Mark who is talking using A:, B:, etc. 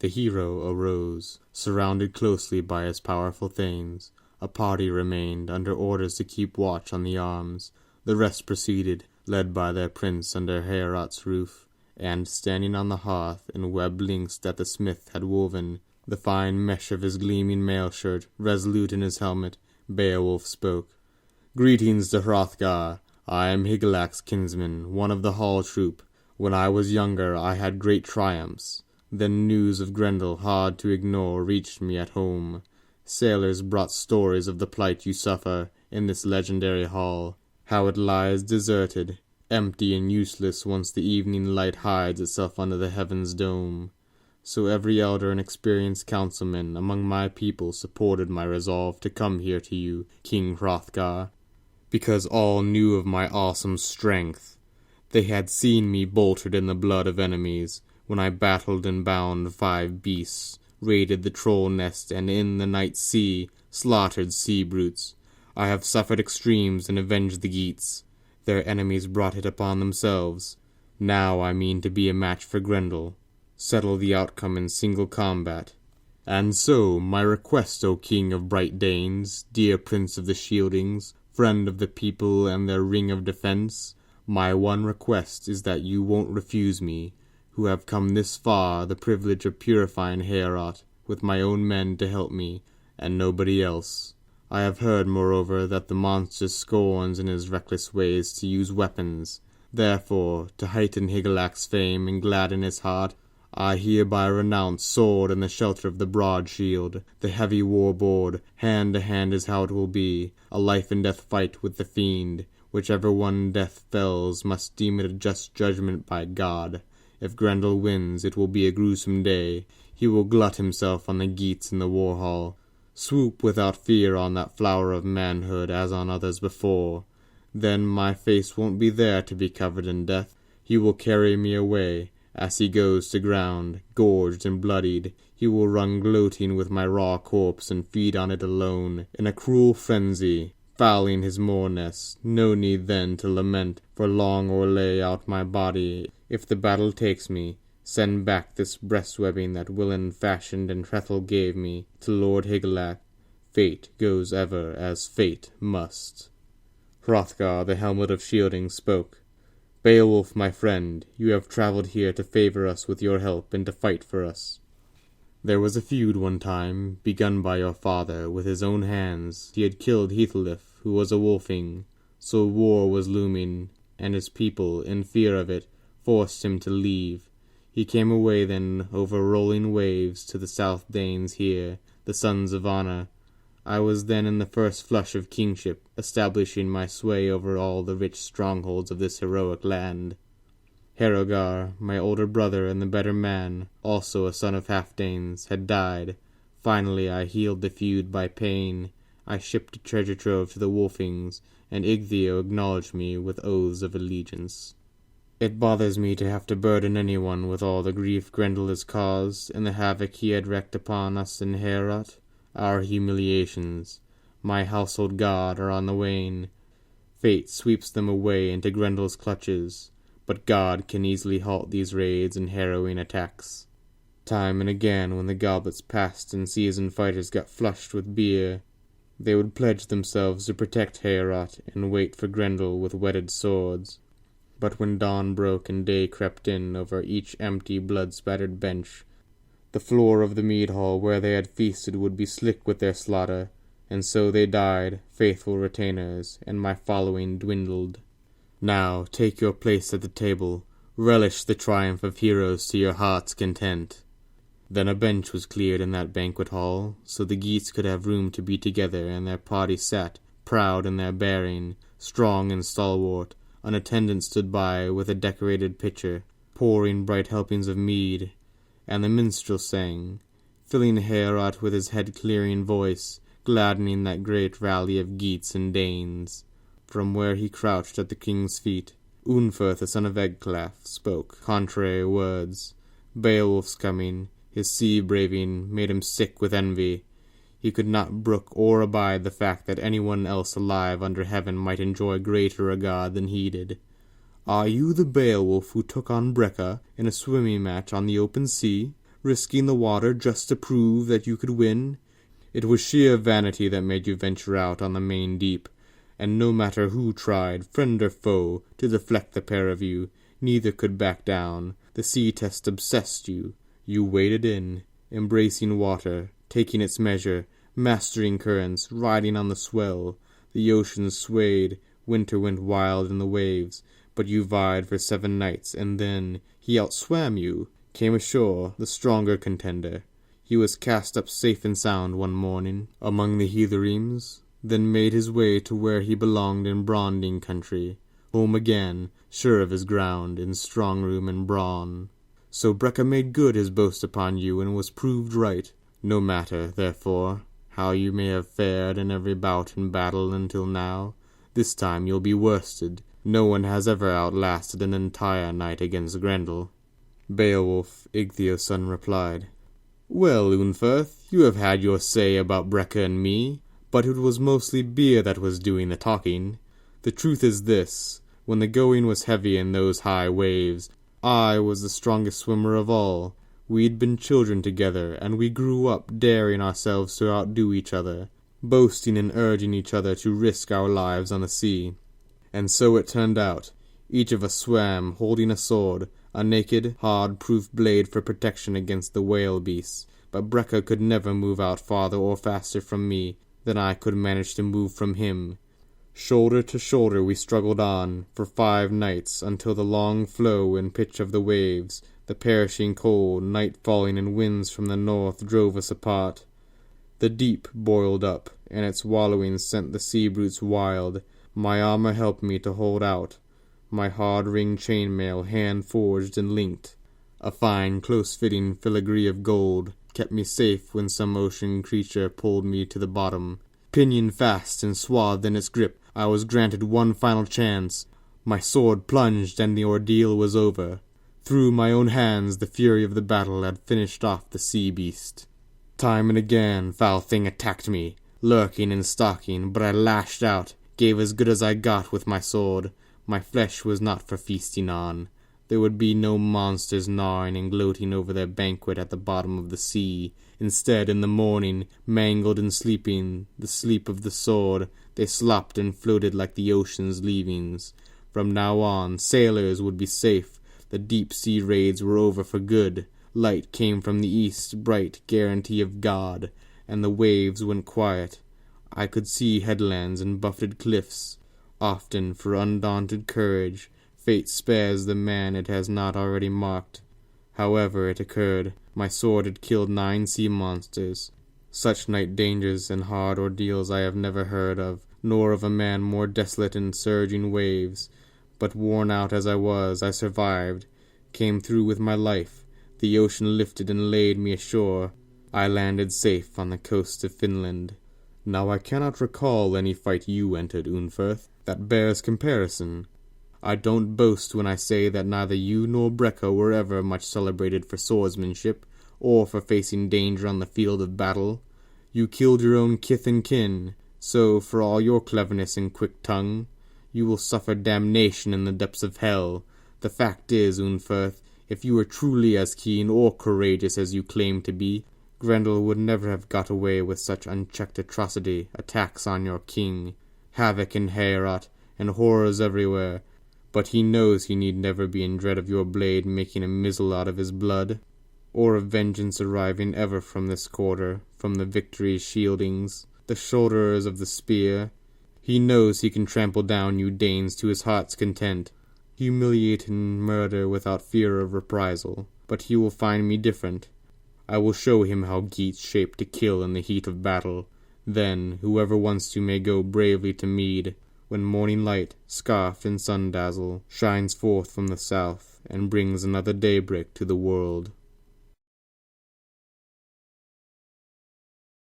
A: The hero arose, surrounded closely by his powerful thanes. A party remained, under orders to keep watch on the arms. The rest proceeded, led by their prince under Heorot's roof, and, standing on the hearth in webbed links that the smith had woven, the fine mesh of his gleaming mail shirt, resolute in his helmet, Beowulf spoke. "Greetings to Hrothgar. I am Higelac's kinsman, one of the hall troop. When I was younger I had great triumphs. Then news of Grendel, hard to ignore, reached me at home. Sailors brought stories of the plight you suffer in this legendary hall, how it lies deserted, empty and useless once the evening light hides itself under the heaven's dome. So every elder and experienced councilman among my people supported my resolve to come here to you, King Hrothgar, because all knew of my awesome strength. They had seen me boltered in the blood of enemies, when I battled and bound 5 beasts, raided the troll nest, and in the night sea slaughtered sea brutes. I have suffered extremes and avenged the Geats. Their enemies brought it upon themselves. Now I mean to be a match for Grendel, settle the outcome in single combat. And so, my request, O King of bright Danes, dear Prince of the Shieldings, friend of the people and their ring of defense, my one request is that you won't refuse me, who have come this far, the privilege of purifying Heorot, with my own men to help me, and nobody else. I have heard, moreover, that the monster scorns in his reckless ways to use weapons. Therefore, to heighten Higelac's fame and gladden his heart, I hereby renounce sword and the shelter of the broad shield. The heavy war board, hand to hand is how it will be, a life and death fight with the fiend. Whichever one death fells must deem it a just judgment by God. If Grendel wins, it will be a gruesome day. He will glut himself on the Geats in the war hall, swoop without fear on that flower of manhood as on others before. Then my face won't be there to be covered in death. He will carry me away. As he goes to ground, gorged and bloodied, he will run gloating with my raw corpse and feed on it alone, in a cruel frenzy, fouling his moor nest. No need then to lament, for long or lay out my body. If the battle takes me, send back this breast-webbing that Willen fashioned and Hrethel gave me, to Lord Higelac. Fate goes ever as fate must. Hrothgar, the helmet of shielding, spoke. Beowulf, my friend, you have travelled here to favour us with your help and to fight for us. There was a feud one time, begun by your father with his own hands. He had killed Heathlif, who was a wolfing, so war was looming, and his people, in fear of it, forced him to leave. He came away then over rolling waves to the South Danes here, the sons of Anna. I was then in the first flush of kingship, establishing my sway over all the rich strongholds of this heroic land. Herogar, my older brother and the better man, also a son of half-Danes, had died. Finally I healed the feud by pain. I shipped a treasure trove to the Wolfings, and Igtheo acknowledged me with oaths of allegiance. It bothers me to have to burden anyone with all the grief Grendel has caused, and the havoc he had wreaked upon us in Heorot. Our humiliations, my household god, are on the wane. Fate sweeps them away into Grendel's clutches, but God can easily halt these raids and harrowing attacks. Time and again, when the goblets passed and seasoned fighters got flushed with beer, they would pledge themselves to protect Heorot and wait for Grendel with whetted swords. But when dawn broke and day crept in over each empty, blood-spattered bench, the floor of the mead hall where they had feasted would be slick with their slaughter, and so they died, faithful retainers, and my following dwindled. Now take your place at the table, relish the triumph of heroes to your heart's content. Then a bench was cleared in that banquet hall, so the Geats could have room to be together, and their party sat, proud in their bearing, strong and stalwart. An attendant stood by with a decorated pitcher, pouring bright helpings of mead, and the minstrel sang, filling Heorot with his head-clearing voice, gladdening that great rally of Geats and Danes. From where he crouched at the king's feet, Unferth, the son of Ecglaf, spoke contrary words. Beowulf's coming, his sea-braving, made him sick with envy. He could not brook or abide the fact that anyone else alive under heaven might enjoy greater regard than he did. "Are you the Beowulf who took on Breca in a swimming match on the open sea?" risking the water just to prove that you could win? It was sheer vanity that made you venture out on the main deep, and no matter who tried, friend or foe, to deflect the pair of you, neither could back down. The sea test obsessed you. You waded in, embracing water, taking its measure, mastering currents, riding on the swell. The ocean swayed, winter went wild in the waves, but you vied for 7 nights, and then he outswam you, came ashore, the stronger contender. He was cast up safe and sound one morning among the heatheremes, then made his way to where he belonged in Bronding country, home again, sure of his ground, in strong room and brawn. So Breca made good his boast upon you, and was proved right. No matter, therefore, how you may have fared in every bout and battle until now, this time you'll be worsted. No one has ever outlasted an entire night against Grendel. Beowulf, Icthio's son, replied, Well, Unferth, you have had your say about Breca and me, but it was mostly beer that was doing the talking. The truth is this, when the going was heavy in those high waves, I was the strongest swimmer of all. We'd been children together, and we grew up daring ourselves to outdo each other, boasting and urging each other to risk our lives on the sea. And so it turned out. Each of us swam, holding a sword, a naked, hard-proof blade for protection against the whale beasts, but Breca could never move out farther or faster from me than I could manage to move from him. Shoulder to shoulder we struggled on, for 5 nights, until the long flow and pitch of the waves, the perishing cold, night falling and winds from the north drove us apart. The deep boiled up, and its wallowing sent the sea brutes wild. My armor helped me to hold out, my hard-ring chainmail hand-forged and linked. A fine, close-fitting filigree of gold kept me safe when some ocean creature pulled me to the bottom. Pinioned fast and swathed in its grip, I was granted one final chance. My sword plunged, and the ordeal was over. Through my own hands the fury of the battle had finished off the sea-beast. Time and again foul thing attacked me, lurking and stalking, but I lashed out, gave as good as I got with my sword. My flesh was not for feasting on. There would be no monsters gnawing and gloating over their banquet at the bottom of the sea. Instead, in the morning, mangled and sleeping, the sleep of the sword, they slopped and floated like the ocean's leavings. From now on, sailors would be safe. The deep-sea raids were over for good. Light came from the east, bright guarantee of God, and the waves went quiet. I could see headlands and buffeted cliffs. Often, for undaunted courage, fate spares the man it has not already marked. However it occurred, my sword had killed 9 sea monsters. Such night dangers and hard ordeals I have never heard of, nor of a man more desolate in surging waves. But worn out as I was, I survived, came through with my life. The ocean lifted and laid me ashore. I landed safe on the coast of Finland. Now I cannot recall any fight you entered, Unferth, that bears comparison. I don't boast when I say that neither you nor Breca were ever much celebrated for swordsmanship, or for facing danger on the field of battle. You killed your own kith and kin, so, for all your cleverness and quick tongue, you will suffer damnation in the depths of hell. The fact is, Unferth, if you were truly as keen or courageous as you claim to be, Grendel would never have got away with such unchecked atrocity, attacks on your king, havoc in Heorot, and horrors everywhere. But he knows he need never be in dread of your blade making a mizzle out of his blood, or of vengeance arriving ever from this quarter, from the victory's shieldings, the shoulderers of the spear. He knows he can trample down you Danes to his heart's content, humiliate and murder without fear of reprisal. But he will find me different. I will show him how Geats shape to kill in the heat of battle. Then, whoever wants to may go bravely to mead, when morning light, scarfed in sun-dazzle, shines forth from the south, and brings another daybreak to the world.